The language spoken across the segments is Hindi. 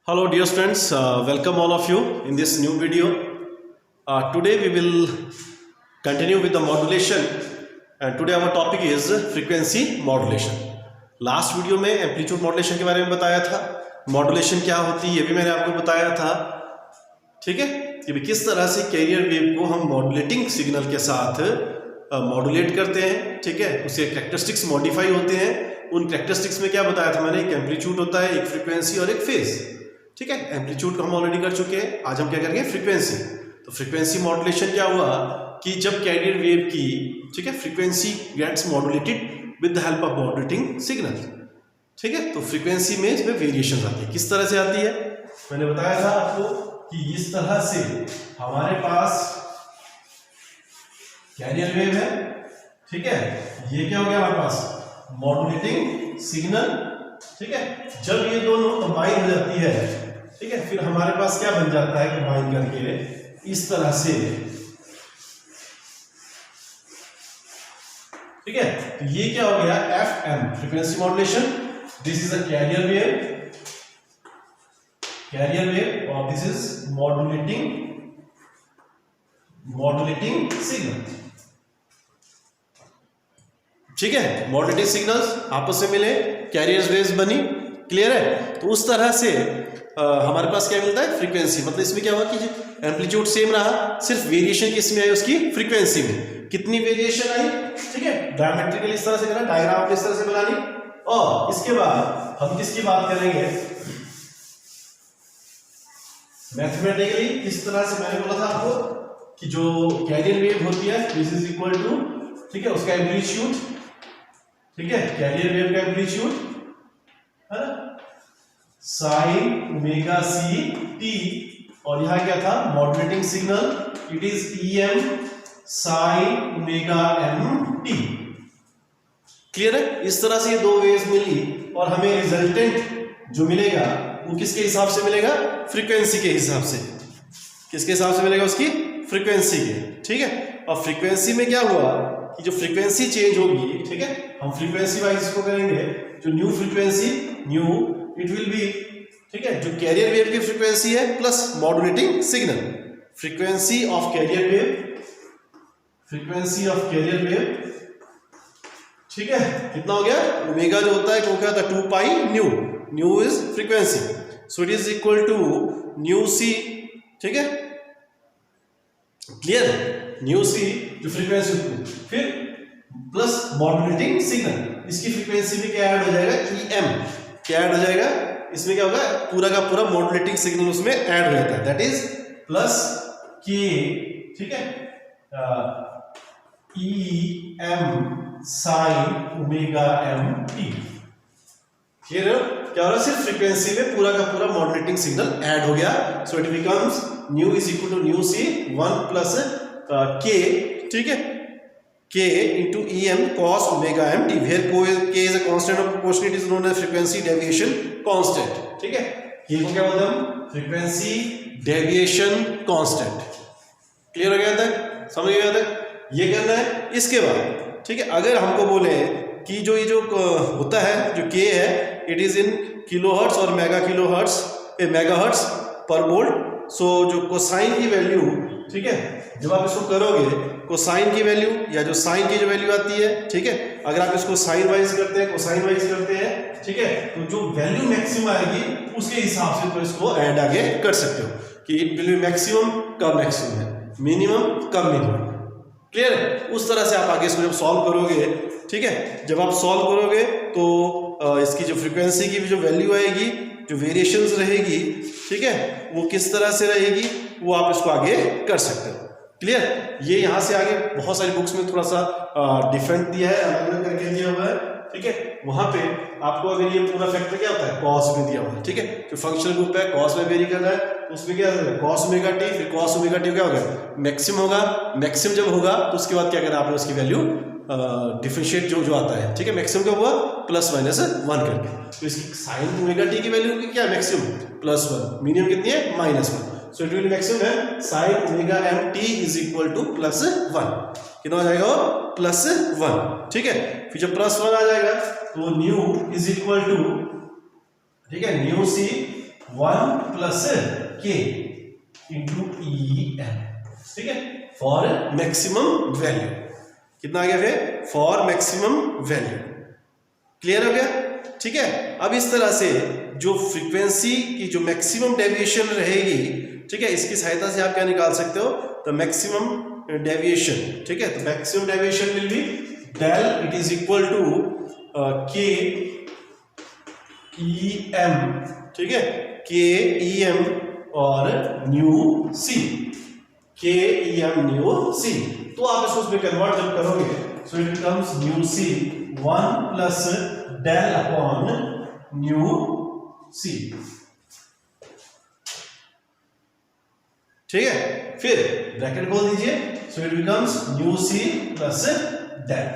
Hello dear students, welcome all of you in this new video. Today we will continue with the modulation and today our topic is frequency modulation. Last video में एम्पलीट्यूड मॉड्यूलेशन के बारे में बताया था, मॉड्यूलेशन क्या होती है ये भी मैंने आपको बताया था, ठीक है, कि किस तरह से कैरियर वेव को हम मॉड्यूलेटिंग सिग्नल के साथ मॉड्यूलेट करते हैं, ठीक है, उसके कैरेक्टरिस्टिक्स मॉडिफाई होते हैं। उन कैरेक्टरिस्टिक्स में क्या बताया था मैंने, एक एम्पलीट्यूड होता है, एक फ्रीक्वेंसी और एक फेज, ठीक है। एम्पलीट्यूड को हम ऑलरेडी कर चुके हैं, आज हम क्या करेंगे फ्रीक्वेंसी। तो फ्रीक्वेंसी मॉड्यूलेशन क्या हुआ कि जब कैरियर वेव की, ठीक है, frequency gets modulated with the help of modulating signal, ठीक है। तो फ्रीक्वेंसी में इसमें वेरिएशन आती है, किस तरह से आती है मैंने बताया था आपको कि इस तरह से हमारे पास कैरियर वेव है, ठीक है, ये क्या हो गया हमारे पास मॉड्यूलेटिंग सिग्नल, ठीक है। जब ये दोनों कंबाइन हो जाती है, ठीक है, फिर हमारे पास क्या बन जाता है कंबाइन करके इस तरह से, ठीक है। तो ये क्या हो गया FM frequency modulation, this is a carrier wave और दिस इज मॉड्यूलेटिंग सिग्नल, ठीक है। मॉड्यूलेटिंग सिग्नल्स आपस में मिले, कैरियर वेव्स बनी, क्लियर है। तो उस तरह से हमारे पास क्या मिलता है फ्रीक्वेंसी, मतलब इसमें क्या हुआ कि एम्पलीट्यूड सेम रहा, सिर्फ वेरिएशन किसमें आई उसकी फ्रीक्वेंसी में। कितनी वेरिएशन आई, ठीक है, डायमेट्रिकली इस तरह से करना, डायग्राम इस तरह से बनानी। और इसके बाद हम किसकी बात करेंगे मैथमेटिकली, इस तरह से मैंने बोला था आपको कि जो कैरियर वेव होती है दिस इज इक्वल टू, ठीक है, उसका एम्पलीट्यूड, ठीक है, कैरियर वेव का एम्पलीट्यूड है ना साइन ओमेगा सी टी, और यहां क्या था modulating signal, it is EM sign omega M T, clear है। इस तरह से ये दो वेव्स मिली और हमें रिजल्टेंट जो मिलेगा वो किसके हिसाब से मिलेगा, फ्रीक्वेंसी के हिसाब से। किसके हिसाब से मिलेगा, उसकी फ्रीक्वेंसी के, ठीक है। और फ्रीक्वेंसी में क्या हुआ कि जो फ्रीक्वेंसी चेंज होगी, ठीक है, हम फ्रीक्वेंसी वाइज इसको करेंगे, जो new frequency knew it will be, ठीक है, जो कैरियर वेव की फ्रीक्वेंसी है plus modulating signal, frequency of carrier wave, ठीक है, कितना हो गया ओमेगा जो होता है वो क्या होता है 2 pi nu is frequency, so it is equal to nu c, ठीक है, क्लियर, न्यू सी जो फ्रीक्वेंसी, फिर प्लस मॉड्यूलेटिंग सिग्नल, इसकी फ्रीक्वेंसी में क्या ऐड हो जाएगा EM, क्या ऐड हो जाएगा इसमें, क्या होगा पूरा का पूरा मॉड्यूलेटिंग सिग्नल उसमें ऐड हो जाता है, दैट इज प्लस के, ठीक है, EM sign omega M T. फिर क्या हो रहा है, सिर्फ फ्रीक्वेंसी में पूरा का पूरा मॉड्यूलेटिंग सिग्नल ऐड हो गया, so it becomes nu is equal to nu c 1 plus k, ठीक है, k into EM cos omega M t, where k is a constant of proportion, it is known as frequency deviation constant, ठीक है। k को क्या बोलते हैं हम, फ्रीक्वेंसी डेविएशन कांस्टेंट, क्लियर हो गया था, समझ गया था, ये करना है। इसके बाद, ठीक है, अगर हमको बोले कि जो ये जो होता है जो k है इट इज इन किलोहर्ट्ज और मेगाहर्ट्ज पर वोल्ट, सो जो कोसाइन की वैल्यू, ठीक है, जब आप इसको करोगे कोसाइन की वैल्यू या जो साइन की जो वैल्यू आती है, ठीक है, अगर आप इसको साइन वाइज करते हैं कोसाइन वाइज करते हैं, ठीक है, तो जो वैल्यू मैक्सिमम आएगी उसके हिसाब से तो इसको ऐड आगे कर सकते हो कि इट विल बी मैक्सिमम कब मैक्सिमम है, मिनिमम कब मिनिमम, क्लियर है। उस तरह से आप आगे इसको जब सॉल्व करोगे, ठीक है, जब आप सॉल्व करोगे तो इसकी जो फ्रीक्वेंसी की भी जो वैल्यू आएगी, जो वेरिएशंस रहेगी, ठीक है, वो किस तरह से रहेगी वो आप इसको आगे कर सकते हो, क्लियर। ये यहाँ से आगे बहुत सारी बुक्स में थोड़ा सा डिफरेंट दिया है, अलग अलग करके दिया हुआ है, ठीक है। वहां पे आपको अगर ये पूरा फैक्टर क्या होता है कॉस में दिया हुआ है, ठीक है, जो फंक्शनल ग्रुप है कॉस में वेरी कर रहा है, तो उसमें क्या होगा कॉस ओमेगा टी, फिर कॉस ओमेगा टी क्या होगा मैक्सिमम होगा, मैक्सिमम जब होगा तो उसके बाद क्या करना आपने उसकी वैल्यू डिफरेंशिएट जो आता है, ठीक है, मैक्सिमम कब हुआ +-1 करके, तो इसकी साइन ओमेगा टी की वैल्यू क्या है मैक्सिमम +1, मिनिमम कितनी है -1, सो इट विल मैक्सिमम है sine omega M t is equal to +1, कितना हो जाएगा +1, ठीक है। फिर जब +1 आ जाएगा तो न्यू इज इक्वल टू, ठीक है, न्यू सी 1 प्लस के इंटू ई एम, ठीक है, फॉर मैक्सिमम वैल्यू। कितना आ गया फिर? For maximum value. क्लियर हो गया? ठीक है। अब इस तरह से जो फ्रीक्वेंसी की जो मैक्सिमम डेविएशन रहेगी, ठीक है, इसकी सहायता से आप क्या निकाल सकते हो? द मैक्सिमम डेविएशन, ठीक है। तो maximum deviation will be del, it is equal to K E M, ठीक है, के ई एम और न्यू सी, के ई एम न्यू सी। तो आप इसको उसमें कन्वर्ट जब करोगे, so it becomes nu c 1 plus del upon nu c, ठीक है। फिर ब्रैकेट खोल दीजिए, so it becomes nu c plus del.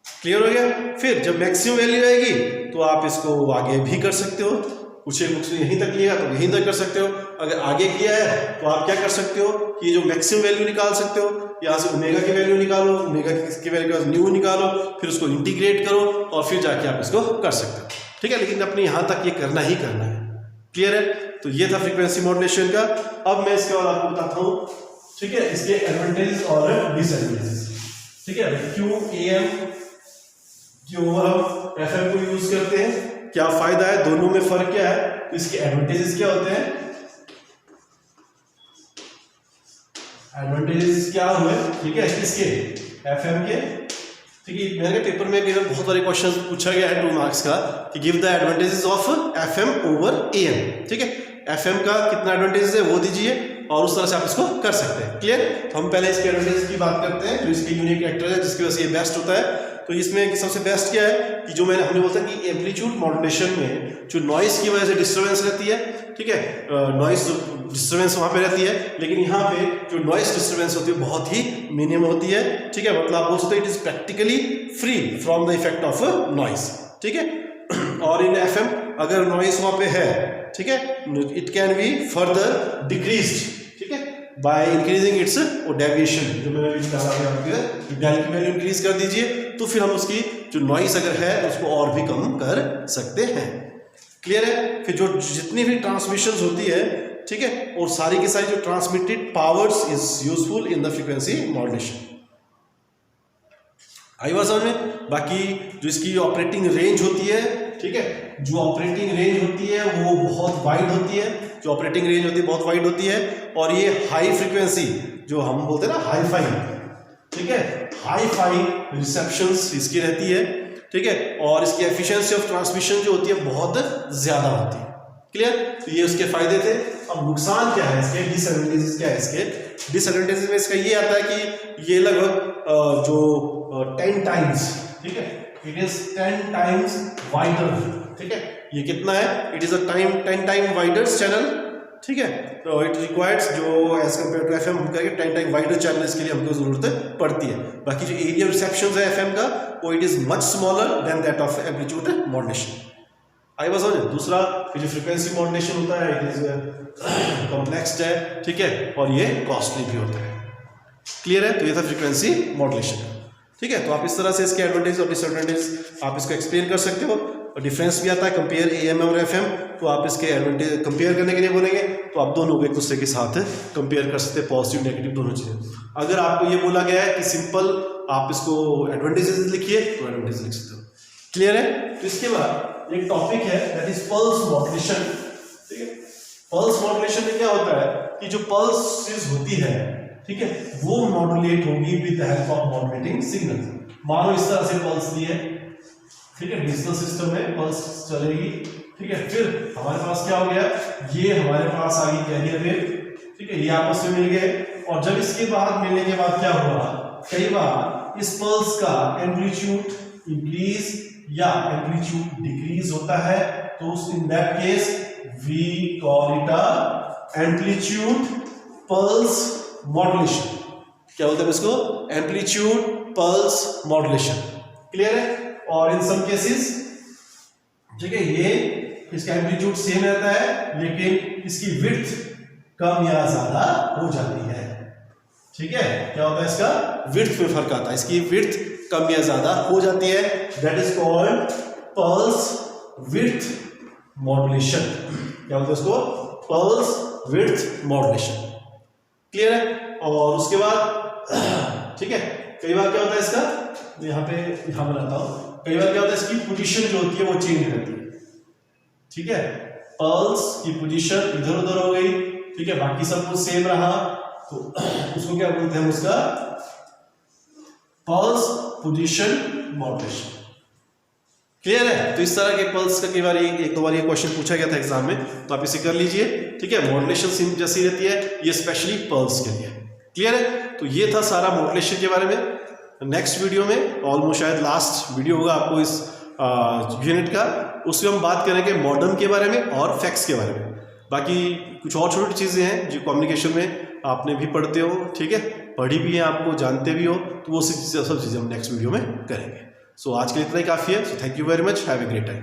Clear हो गया? फिर जब मैक्सिमम वैल्यू आएगी तो आप इसको आगे भी कर सकते हो। कुछ बुक्स में यहीं तक लिया तो यहीं तक कर सकते हो। अगर आगे किया है तो आप क्या कर सकते हो कि जो मैक्सिमम वैल्यू निकाल सकते हो, यहाँ से ओमेगा की वैल्यू निकालो, ओमेगा की वैल्यू के बाद न्यू निकालो, फिर उसको इंटीग्रेट करो और फिर जाके आप इसको कर सकते हो, ठीक है। लेकिन अपने यहाँ तक ये करना ही करना है। क्लियर है? तो ये था फ्रीक्वेंसी मॉड्यूलेशन का। अब मैं इसके बाद आपको बताता हूँ, ठीक है, इसके एडवांटेज और डिसएडवांटेजेस, ठीक है। क्यों AM क्यों हम FM को यूज करते हैं, क्या फायदा है, दोनों में फर्क क्या है, तो इसके एडवांटेजेस क्या होते हैं, एडवांटेजेस क्या हुए, ठीक है, इसके FM के, ठीक है। मेरे पेपर में बहुत सारे क्वेश्चन पूछा गया है 2 मार्क्स का कि give the advantages of FM over AM, ठीक है। FM का कितना एडवांटेजेस है वो दीजिए और उस तरह से आप इसको कर सकते हैं। क्लियर? तो हम पहले इसके एडवांटेजेस की बात करते हैं, जो इसके यूनिक कैरेक्टर है जिसकी वजह से ये बेस्ट होता है। तो इसमें सबसे बेस्ट क्या है कि जो हमने बोलता है कि एम्पलीट्यूड मॉड्यूलेशन में जो नॉइस की वजह से डिस्टर्बेंस रहती है, ठीक है, नॉइस डिस्टर्बेंस वहां पे रहती है, लेकिन यहाँ पे जो नॉइस डिस्टर्बेंस होती है बहुत ही मिनिमम होती है, ठीक है। मतलब आप बोल सकते हैं it is practically free from the effect of noise, ठीक है। और इन FM अगर नॉइस वहां पे है, ठीक है, it can be further decreased, ठीक है, बाय इंक्रीजिंग इट्स डेविएशन। जो मैंने डेल की वैल्यू इंक्रीज कर दीजिए तो फिर हम उसकी जो नॉइस अगर है उसको और भी कम कर सकते हैं। क्लियर है? फिर जो जितनी भी ट्रांसमिशन होती है, ठीक है, और सारी की सारी जो transmitted powers is useful in the frequency modulation. आई बात समझ में? बाकी जो इसकी ऑपरेटिंग रेंज होती है, ठीक है, जो ऑपरेटिंग रेंज होती है वो बहुत वाइड होती है, जो ऑपरेटिंग रेंज होती है बहुत वाइड होती है। और ये हाई फ्रीक्वेंसी जो हम बोलते हैं ना हाई फाई, ठीक है, हाई फाई रिसेप्शंस इसकी रहती है, ठीक है। और इसकी एफिशिएंसी ऑफ ट्रांसमिशन जो होती है बहुत ज्यादा होती है। क्लियर? तो ये उसके फायदे थे। अब नुकसान क्या है इसके, डिसएडवांटेजेस क्या है इसके? डिसएडवांटेजेस में इसका ये आता है कि ये लगभग जो 10 टाइम्स, ठीक है, इट इज 10 टाइम्स वाइडर, ठीक है। ये कितना है? It is a 10 time wider channel, ठीक है। तो इट रिक्वायर्स जो एज कम्पेयर टू FM हम करेंगे 10 टाइम वाइडर चैनल, इसके लिए हमको जरूरत पड़ती है। बाकी जो एरिया रिसेप्शन है FM का वो it is much smaller than that of amplitude modulation. आई बात समझ? दूसरा जो फ्रीक्वेंसी मॉड्यूलेशन होता है इट इज कॉम्प्लेक्स है, ठीक है, और ये कॉस्टली भी होता है। क्लियर है? तो ये था फ्रीक्वेंसी मॉड्यूलेशन, ठीक है। तो आप इस तरह से इसके एडवांटेज और डिसएडवांटेज आप इसको एक्सप्लेन कर सकते हो। और डिफरेंस भी आता है कंपेयर AM और FM, तो आप इसके एडवांटेज कंपेयर करने के लिए बोलेंगे तो आप दोनों को एक दूसरे के साथ कंपेयर कर सकते हैं, पॉजिटिव नेगेटिव दोनों चीजें। अगर आपको ये बोला गया है कि सिंपल आप इसको एडवांटेजेस लिखिए तो एडवांटेज लिख सकते हो। क्लियर है? तो इसके बाद एक टॉपिक है दैट इज पल्स मॉड्यूलेशन, ठीक है। पल्स मॉड्यूलेशन में क्या होता है कि जो पल्स होती है, ठीक है, वो मॉड्यूलेट होगी with the help of modulating signal. मानो इस तरह से पल्स दी है, ठीक है, डिजिटल सिस्टम में पल्स चलेगी, ठीक है। फिर हमारे पास क्या हो गया, ये हमारे पास आ गई कैरियर वेव, ठीक है, ये आपस में मिल गए। और जब इसके बाद मिलने के बाद क्या हुआ, कई बार इस पल्स का एम्पलीट्यूड इंक्रीज या एम्पलीट्यूड डिक्रीज होता है, तो in that case we call it a amplitude pulse modulation. क्या बोलते हैं इसको? Amplitude pulse modulation. क्लियर है? और इन सम केसेस, ठीक है, ये इसका एम्पलीट्यूड सेम रहता है लेकिन इसकी विड्थ कम या ज्यादा हो जाती है, ठीक है। क्या होता है इसका? विड्थ में फर्क आता है, इसकी विड्थ कम या ज्यादा हो जाती है, that is called pulse width modulation, क्या बोलते हैं उसको, पल्स विड्थ मॉड्यूलेशन। क्लियर है? और उसके बाद ठीक है, कई बार क्या होता है इसका, यहाँ पे यहाँ बनाता हूँ, कई बार क्या होता है इसकी पोजीशन जो होती है वो चेंज रहती है। ठीक है, पल्स की पोजीशन इधर उधर हो गई, ठीक है, बाकी सब कुछ सेम रहा, तो उसको क्या बोलते हैं, उसका पल्स पोजीशन मॉड्यूलेशन। क्लियर है? तो इस तरह के पल्स का कई बार एक दो बार ये क्वेश्चन पूछा गया था एग्जाम में, तो आप इसे कर लीजिए। ठीक है, मॉड्यूलेशन जैसी रहती है ये, स्पेशली पल्स के लिए। क्लियर है? तो ये था सारा मॉड्यूलेशन के बारे में। नेक्स्ट वीडियो में, ऑलमोस्ट शायद लास्ट वीडियो होगा आपको इस यूनिट का, उसमें हम बात करेंगे मॉडर्न के बारे में और फैक्ट्स के बारे में। बाकी कुछ और छोटी चीज़ें हैं जो कम्युनिकेशन में आपने भी पढ़ते हो, ठीक है, पढ़ी भी है, आपको जानते भी हो, तो वो सब चीज़ें हम नेक्स्ट वीडियो में करेंगे। सो आज के लिए इतना ही काफ़ी है। So thank you very much, have a great time.